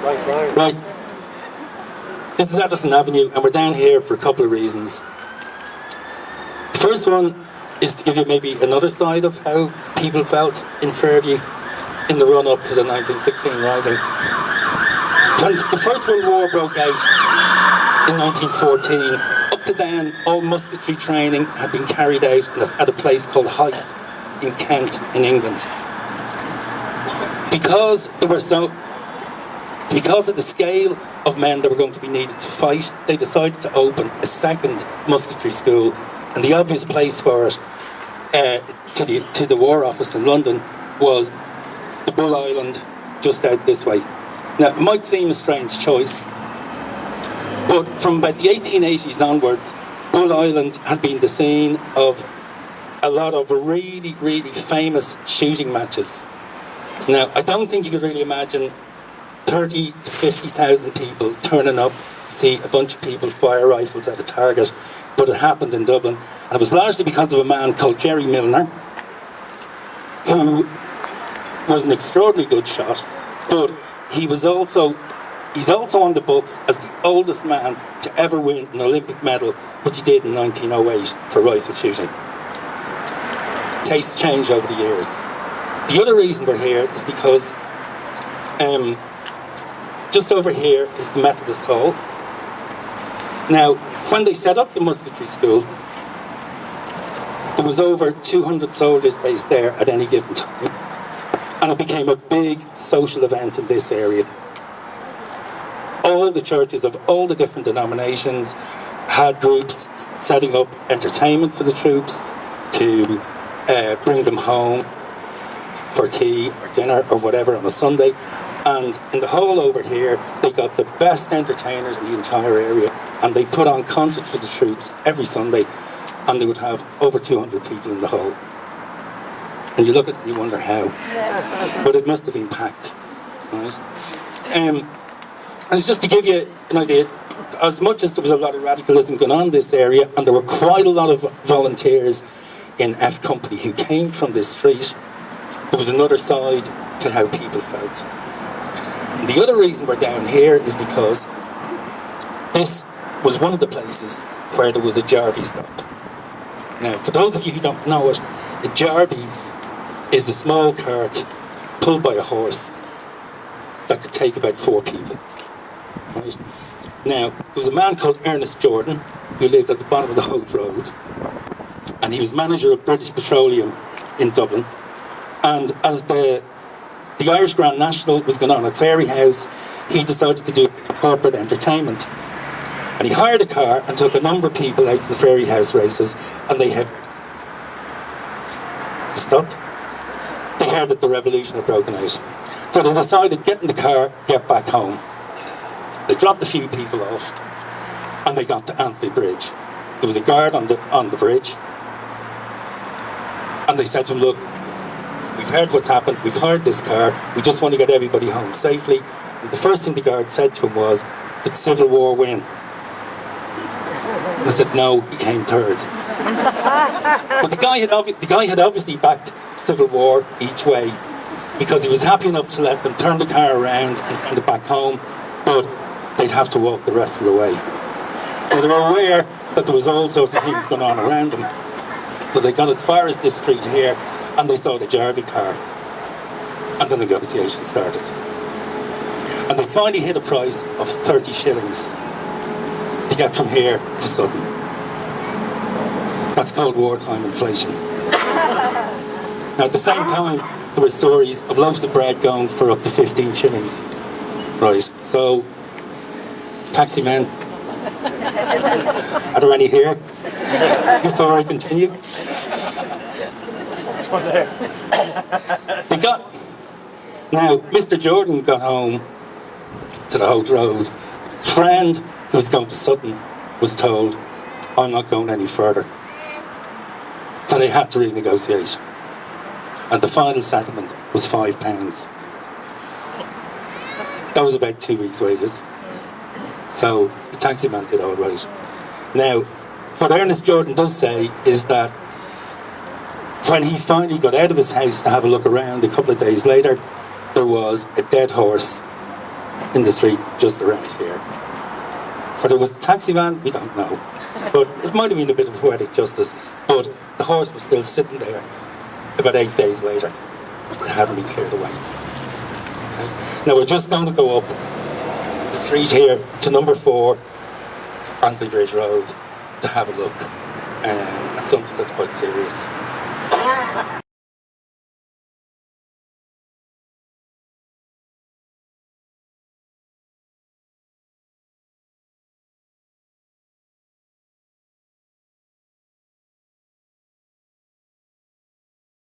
Right. This is Addison Avenue, and we're down here for a couple of reasons. The first one is to give you maybe another side of how people felt in Fairview in the run-up to the 1916 Rising. When the First World War broke out in 1914, up to then, all musketry training had been carried out at a place called Hythe in Kent, in England. Because of the scale of men that were going to be needed to fight, they decided to open a second musketry school, and the obvious place for it to the War Office in London was the Bull Island, just out this way. Now, it might seem a strange choice, but from about the 1880s onwards, Bull Island had been the scene of a lot of really, really famous shooting matches. Now, I don't think you could really imagine 30 to 50,000 people turning up to see a bunch of people fire rifles at a target, but it happened in Dublin, and it was largely because of a man called Jerry Milner, who was an extraordinarily good shot, but he's also on the books as the oldest man to ever win an Olympic medal, which he did in 1908 for rifle shooting. Tastes change over the years. The other reason we're here is because just over here is the Methodist Hall. Now, when they set up the musketry school, there was over 200 soldiers based there at any given time, and it became a big social event in this area. All the churches of all the different denominations had groups setting up entertainment for the troops to bring them home for tea or dinner or whatever on a Sunday. And in the hall over here, they got the best entertainers in the entire area, and they put on concerts for the troops every Sunday, and they would have over 200 people in the hall. And you look at it and you wonder how. But it must have been packed, right? And it's just to give you an idea, as much as there was a lot of radicalism going on in this area, and there were quite a lot of volunteers in F Company who came from this street, there was another side to how people felt. And the other reason we're down here is because this was one of the places where there was a Jarvey stop. Now, for those of you who don't know it, a Jarvey is a small cart pulled by a horse that could take about 4 people. Right? Now, there was a man called Ernest Jordan who lived at the bottom of the Holt Road, and he was manager of British Petroleum in Dublin. And as the Irish Grand National was going on at Fairy House, he decided to do corporate entertainment. And he hired a car and took a number of people out to the Fairy House races, and they had stopped. They heard that the revolution had broken out. So they decided, get in the car, get back home. They dropped a few people off, and they got to Annesley Bridge. There was a guard on the bridge, and they said to him, look, we've heard what's happened, we've hired this car, we just want to get everybody home safely. And the first thing the guard said to him was, did Civil War win? They said, no, he came third. But the guy had obviously backed Civil War each way, because he was happy enough to let them turn the car around and send it back home, but they'd have to walk the rest of the way. Now, they were aware that there was all sorts of things going on around them, so they got as far as this street here, and they saw the Jarvey car, and the negotiation started. And they finally hit a price of 30 shillings to get from here to Sutton. That's called wartime inflation. Now, at the same time, there were stories of loaves of bread going for up to 15 shillings. Right, so, taxi men, are there any here before I continue? There's one there. Now, Mr. Jordan got home to the Holt Road. Friend who was going to Sutton was told, I'm not going any further. So they had to renegotiate. And the final settlement was £5. That was about 2 weeks' wages. So the taxi man did all right. Now, what Ernest Jordan does say is that when he finally got out of his house to have a look around a couple of days later, there was a dead horse in the street just around here. Whether it was the taxi van, we don't know. But it might have been a bit of poetic justice, but the horse was still sitting there about 8 days later. It hadn't been cleared away. Okay. Now we're just going to go up the street here to number 4, Annesley Bridge Road, to have a look at something that's quite serious.